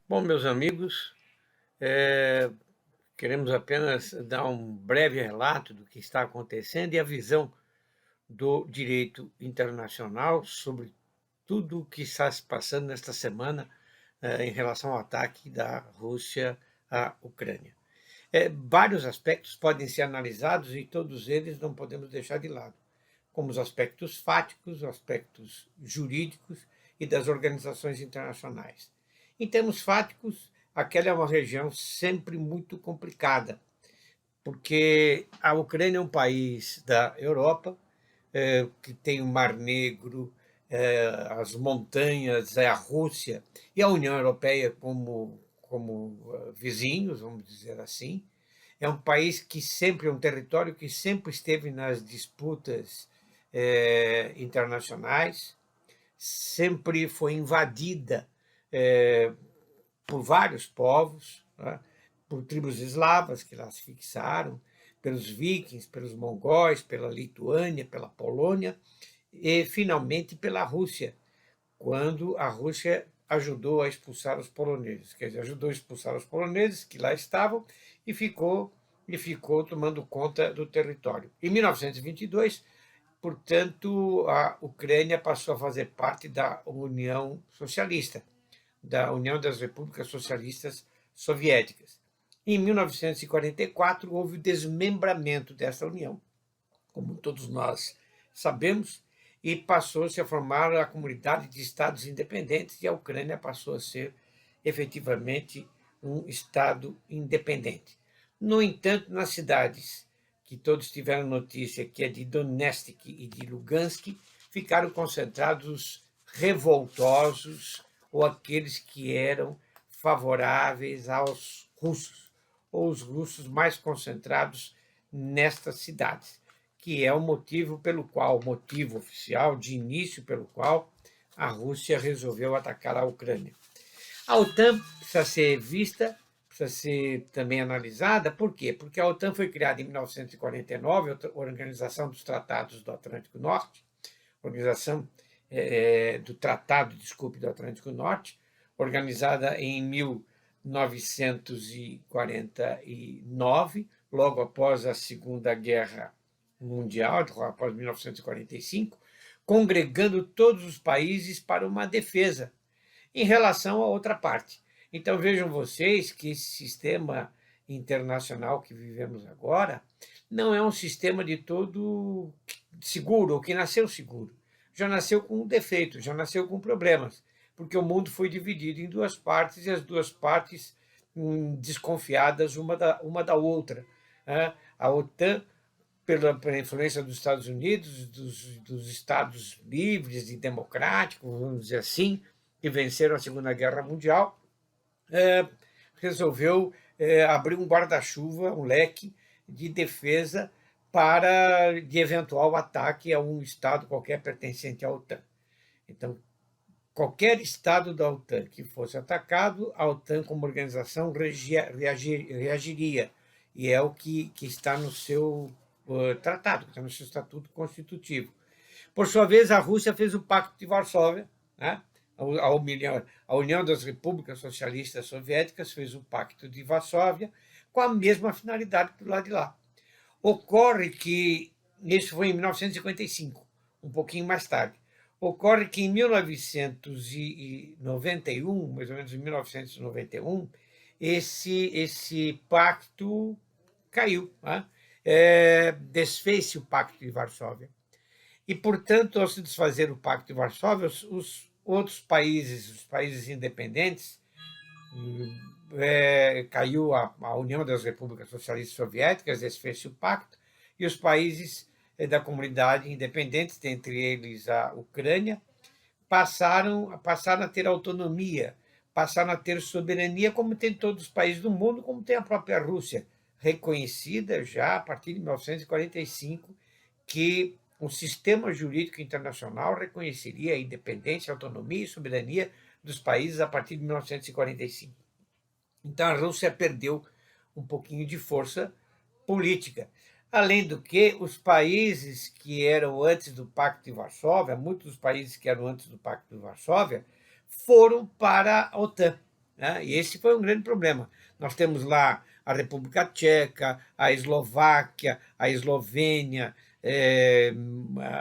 Bom, meus amigos, eh, queremos apenas dar um breve relato do que está acontecendo e a visão do direito internacional sobre tudo o que está se passando nesta semana, em relação ao ataque da Rússia à Ucrânia. Vários aspectos podem ser analisados e todos eles não podemos deixar de lado, como os aspectos fáticos, os aspectos jurídicos e das organizações internacionais. Em termos fáticos, aquela é uma região sempre muito complicada, porque a Ucrânia é um país da Europa, que tem o Mar Negro, as montanhas, a Rússia e a União Europeia como vizinhos, vamos dizer assim. É um país que sempre, é um território que sempre esteve nas disputas internacionais, sempre foi invadida eh, por vários povos, né, por tribos eslavas que lá se fixaram, pelos vikings, pelos mongóis, pela Lituânia, pela Polônia e, finalmente, pela Rússia, quando a Rússia ajudou a expulsar os poloneses, quer dizer, ajudou a expulsar os poloneses que lá estavam e ficou tomando conta do território. Em 1922, portanto, a Ucrânia passou a fazer parte da União Socialista, da União das Repúblicas Socialistas Soviéticas. Em 1944, houve o desmembramento dessa união, como todos nós sabemos, e passou-se a formar a comunidade de estados independentes, e a Ucrânia passou a ser efetivamente um estado independente. No entanto, nas cidades que todos tiveram notícia, que é de Donetsk e de Lugansk, ficaram concentrados os revoltosos ou aqueles que eram favoráveis aos russos, ou os russos mais concentrados nestas cidades, que é o motivo o motivo oficial de início pelo qual a Rússia resolveu atacar a Ucrânia. A OTAN precisa ser vista, precisa ser também analisada. Por quê? Porque a OTAN foi criada em 1949, a Organização dos Tratados do Atlântico Norte, Organização do Tratado, desculpe, do Atlântico Norte, organizada em 1949, logo após a Segunda Guerra Mundial, após 1945, congregando todos os países para uma defesa em relação à outra parte. Então vejam vocês que esse sistema internacional que vivemos agora não é um sistema de todo seguro, ou que nasceu seguro. Já nasceu com defeitos, já nasceu com problemas, porque o mundo foi dividido em duas partes e as duas partes desconfiadas uma da outra. Né? A OTAN, pela influência dos Estados Unidos, dos Estados livres e democráticos, vamos dizer assim, que venceram a Segunda Guerra Mundial, resolveu abrir um guarda-chuva, um leque de defesa de eventual ataque a um Estado qualquer pertencente à OTAN. Então, qualquer Estado da OTAN que fosse atacado, a OTAN, como organização, reagiria. E é o que está no seu tratado, que está no seu estatuto constitutivo. Por sua vez, a Rússia fez o Pacto de Varsóvia, né? A União das Repúblicas Socialistas Soviéticas fez o Pacto de Varsóvia com a mesma finalidade do lado de lá. Ocorre que, isso foi em 1955, um pouquinho mais tarde, ocorre que em 1991, mais ou menos em 1991, esse pacto caiu, né? Desfez-se o Pacto de Varsóvia. E, portanto, ao se desfazer o Pacto de Varsóvia, os outros países, os países independentes, caiu a União das Repúblicas Socialistas Soviéticas, desfez-se o pacto, e os países da comunidade independentes, dentre eles a Ucrânia, passaram a ter autonomia, passaram a ter soberania, como tem todos os países do mundo, como tem a própria Rússia, reconhecida já a partir de 1945, que o sistema jurídico internacional reconheceria a independência, a autonomia e soberania dos países a partir de 1945. Então, a Rússia perdeu um pouquinho de força política. Além do que, os países que eram antes do Pacto de Varsóvia, muitos dos países que eram antes do Pacto de Varsóvia, foram para a OTAN. né? E esse foi um grande problema. Nós temos lá a República Tcheca, a Eslováquia, a Eslovênia,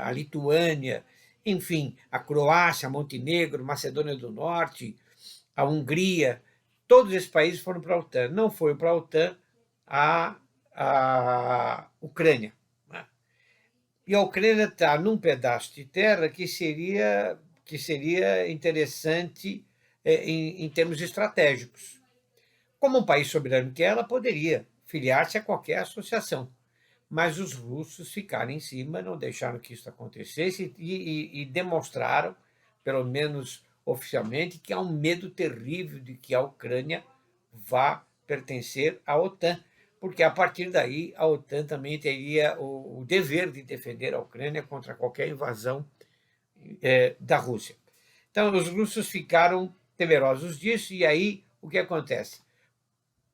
a Lituânia, enfim, a Croácia, Montenegro, Macedônia do Norte, a Hungria, todos esses países foram para a OTAN. Não foi para a OTAN a Ucrânia, né? E a Ucrânia está num pedaço de terra que seria interessante em termos estratégicos. Como um país soberano que é, ela poderia filiar-se a qualquer associação, mas os russos ficaram em cima, não deixaram que isso acontecesse e demonstraram, pelo menos oficialmente, que há um medo terrível de que a Ucrânia vá pertencer à OTAN, porque a partir daí a OTAN também teria o dever de defender a Ucrânia contra qualquer invasão da Rússia. Então, os russos ficaram temerosos disso, e aí o que acontece?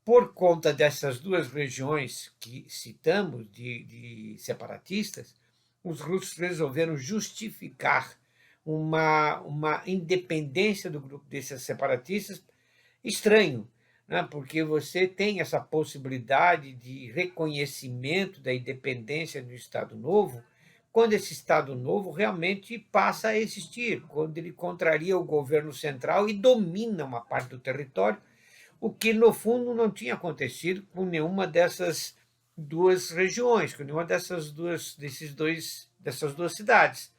Por conta dessas duas regiões que citamos, de separatistas, os russos resolveram justificar uma independência do grupo desses separatistas estranho, né? Porque você tem essa possibilidade de reconhecimento da independência do Estado Novo quando esse Estado Novo realmente passa a existir, quando ele contraria o governo central e domina uma parte do território, o que, no fundo, não tinha acontecido com nenhuma dessas duas regiões, com nenhuma dessas duas cidades.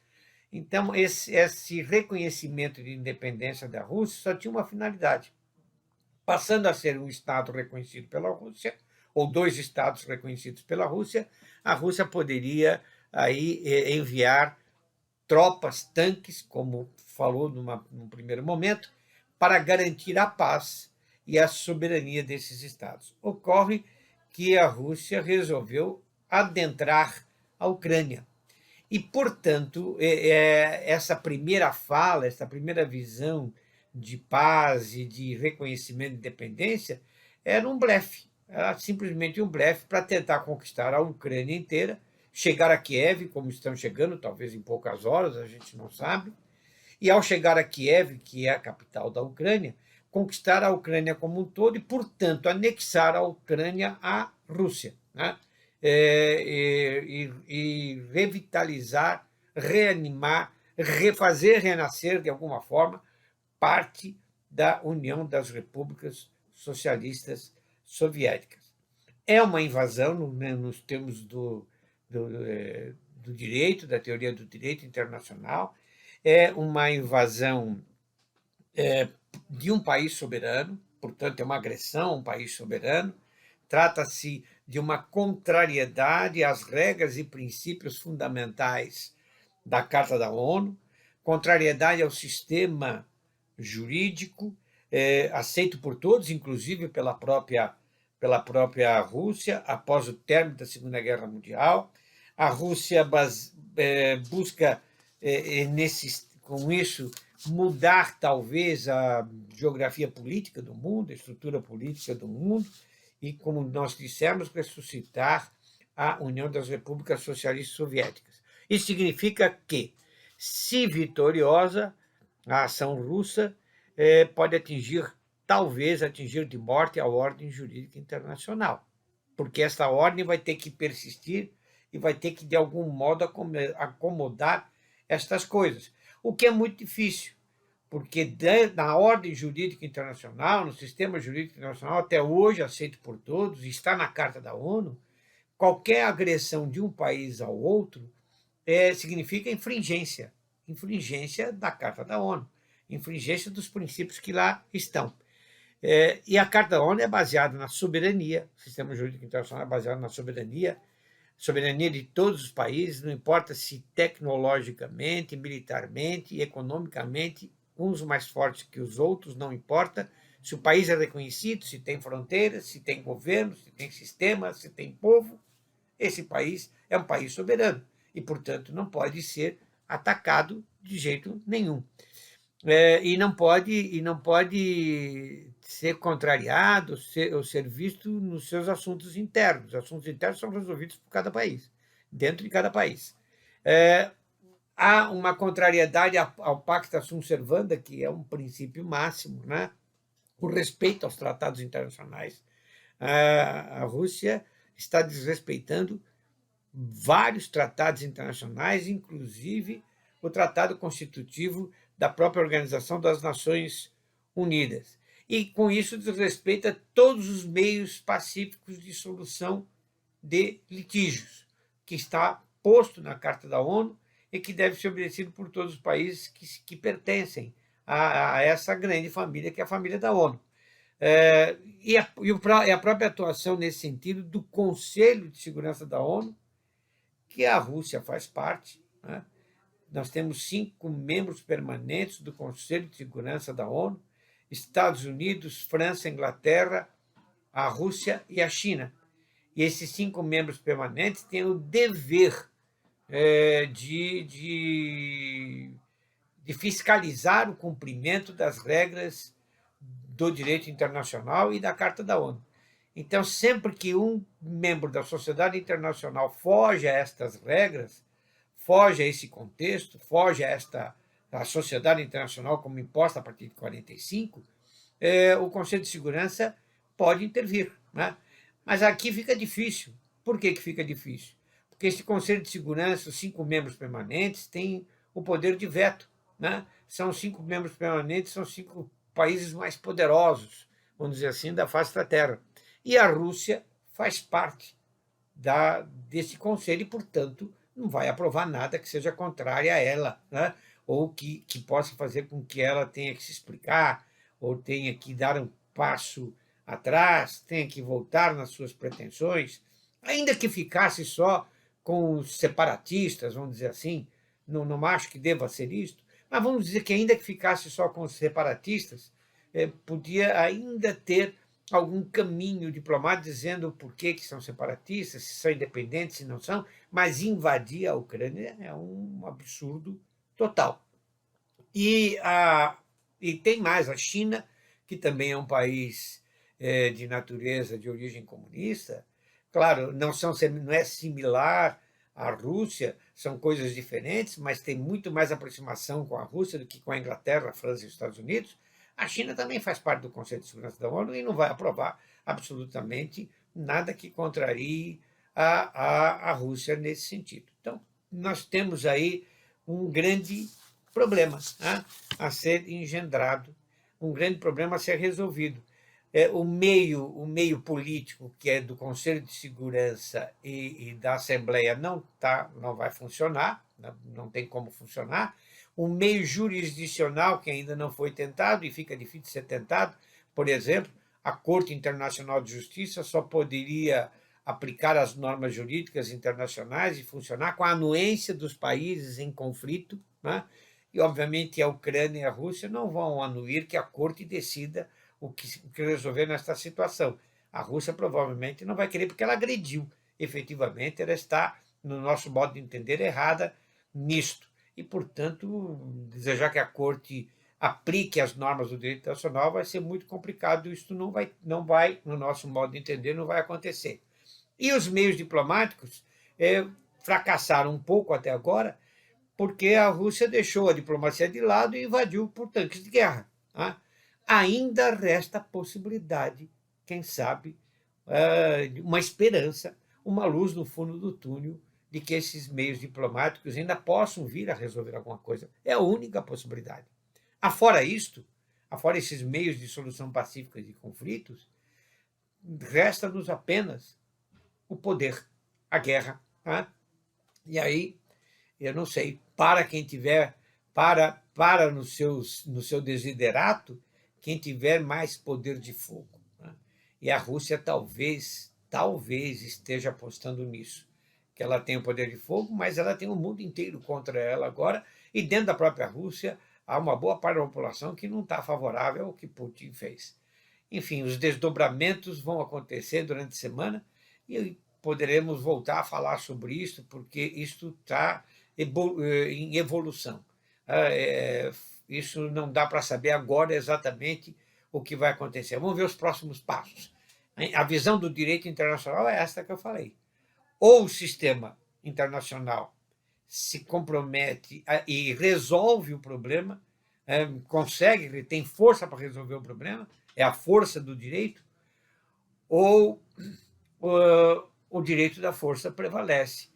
Então, esse reconhecimento de independência da Rússia só tinha uma finalidade: passando a ser um Estado reconhecido pela Rússia, ou dois Estados reconhecidos pela Rússia, a Rússia poderia aí enviar tropas, tanques, como falou num primeiro momento, para garantir a paz e a soberania desses estados. Ocorre que a Rússia resolveu adentrar a Ucrânia. E, portanto, essa primeira fala, essa primeira visão de paz e de reconhecimento de independência era um blefe, era simplesmente um blefe para tentar conquistar a Ucrânia inteira, chegar a Kiev, como estão chegando, talvez em poucas horas, a gente não sabe, e ao chegar a Kiev, que é a capital da Ucrânia, conquistar a Ucrânia como um todo e, portanto, anexar a Ucrânia à Rússia, né? E revitalizar, reanimar, refazer renascer, de alguma forma, parte da União das Repúblicas Socialistas Soviéticas. É uma invasão, nos termos do direito, da teoria do direito internacional, é uma invasão de um país soberano, portanto, é uma agressão a um país soberano. Trata-se de uma contrariedade às regras e princípios fundamentais da Carta da ONU, contrariedade ao sistema jurídico aceito por todos, inclusive pela própria Rússia, após o término da Segunda Guerra Mundial. A Rússia busca, com isso, mudar talvez a geografia política do mundo, a estrutura política do mundo, e, como nós dissemos, ressuscitar a União das Repúblicas Socialistas Soviéticas. Isso significa que, se vitoriosa, a ação russa pode talvez atingir de morte a ordem jurídica internacional, porque essa ordem vai ter que persistir e vai ter que, de algum modo, acomodar estas coisas, o que é muito difícil, porque na ordem jurídica internacional, no sistema jurídico internacional, até hoje aceito por todos, está na Carta da ONU, qualquer agressão de um país ao outro significa infringência da Carta da ONU, infringência dos princípios que lá estão. E a Carta da ONU é baseada na soberania, o sistema jurídico internacional é baseado na soberania de todos os países, não importa se tecnologicamente, militarmente, economicamente, uns mais fortes que os outros, não importa se o país é reconhecido, se tem fronteiras, se tem governo, se tem sistema, se tem povo. Esse país é um país soberano e, portanto, não pode ser atacado de jeito nenhum. E não pode ser contrariado ou ser visto nos seus assuntos internos. Os assuntos internos são resolvidos por cada país, dentro de cada país. Há uma contrariedade ao pacta sunt servanda, que é um princípio máximo, né? o respeito aos tratados internacionais. A Rússia está desrespeitando vários tratados internacionais, inclusive o Tratado Constitutivo da própria Organização das Nações Unidas. E, com isso, desrespeita todos os meios pacíficos de solução de litígios, que está posto na Carta da ONU e que deve ser obedecido por todos os países que pertencem a essa grande família, que é a família da ONU. E a própria atuação nesse sentido do Conselho de Segurança da ONU, que a Rússia faz parte, né? Nós temos 5 membros permanentes do Conselho de Segurança da ONU: Estados Unidos, França, Inglaterra, a Rússia e a China. E esses 5 membros permanentes têm o dever de fiscalizar o cumprimento das regras do direito internacional e da Carta da ONU. Então, sempre que um membro da sociedade internacional foge a estas regras, foge a esse contexto, foge a sociedade internacional como imposta a partir de 45, o Conselho de Segurança pode intervir, né? Mas aqui fica difícil. Por que fica difícil? Porque esse Conselho de Segurança, os 5 membros permanentes, têm o poder de veto, né? São 5 membros permanentes, são 5 países mais poderosos, vamos dizer assim, da face da Terra. E a Rússia faz parte desse conselho e, portanto, não vai aprovar nada que seja contrário a ela, né? Ou que possa fazer com que ela tenha que se explicar, ou tenha que dar um passo atrás, tenha que voltar nas suas pretensões, ainda que ficasse só com os separatistas, vamos dizer assim. Não acho que deva ser isto, mas vamos dizer que ainda que ficasse só com os separatistas, podia ainda ter algum caminho diplomático dizendo por que são separatistas, se são independentes, se não são, mas invadir a Ucrânia é um absurdo total. E tem mais, a China, que também é um país de natureza, de origem comunista. Claro, não é similar à Rússia, são coisas diferentes, mas tem muito mais aproximação com a Rússia do que com a Inglaterra, a França e os Estados Unidos. A China também faz parte do Conselho de Segurança da ONU e não vai aprovar absolutamente nada que contrarie a Rússia nesse sentido. Então, nós temos aí um grande problema, né, a ser engendrado, um grande problema a ser resolvido. O meio político, que é do Conselho de Segurança e da Assembleia, não vai funcionar, não tem como funcionar. O meio jurisdicional, que ainda não foi tentado e fica difícil de ser tentado, por exemplo, a Corte Internacional de Justiça só poderia aplicar as normas jurídicas internacionais e funcionar com a anuência dos países em conflito, né? E, obviamente, a Ucrânia e a Rússia não vão anuir que a Corte decida o que resolver nesta situação. A Rússia provavelmente não vai querer, porque ela agrediu. Efetivamente, ela está, no nosso modo de entender, errada nisto. E, portanto, desejar que a Corte aplique as normas do direito internacional vai ser muito complicado. Isso não vai, no nosso modo de entender, não vai acontecer. E os meios diplomáticos fracassaram um pouco até agora, porque a Rússia deixou a diplomacia de lado e invadiu por tanques de guerra, né? Ainda resta a possibilidade, quem sabe, uma esperança, uma luz no fundo do túnel, de que esses meios diplomáticos ainda possam vir a resolver alguma coisa. É a única possibilidade. Afora esses meios de solução pacífica de conflitos, resta-nos apenas o poder, a guerra, né? E aí, eu não sei, para quem tiver, no seu desiderato, quem tiver mais poder de fogo, né? E a Rússia talvez esteja apostando nisso, que ela tem o poder de fogo, mas ela tem o mundo inteiro contra ela agora, e dentro da própria Rússia há uma boa parte da população que não está favorável ao que Putin fez. Enfim, os desdobramentos vão acontecer durante a semana e poderemos voltar a falar sobre isso, porque isto está em evolução. Isso não dá para saber agora exatamente o que vai acontecer. Vamos ver os próximos passos. A visão do direito internacional é esta que eu falei. Ou o sistema internacional se compromete e resolve o problema, consegue, ele tem força para resolver o problema, é a força do direito, ou o direito da força prevalece.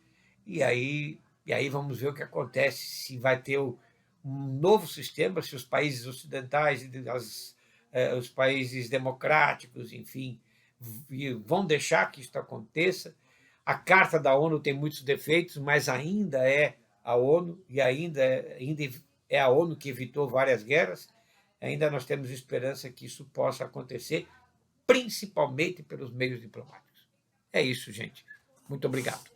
E aí vamos ver o que acontece, se vai ter um novo sistema, se os países ocidentais e os países democráticos, enfim, vão deixar que isso aconteça. A Carta da ONU tem muitos defeitos, mas ainda é a ONU, e ainda é a ONU que evitou várias guerras. Ainda nós temos esperança que isso possa acontecer, principalmente pelos meios diplomáticos. É isso, gente. Muito obrigado.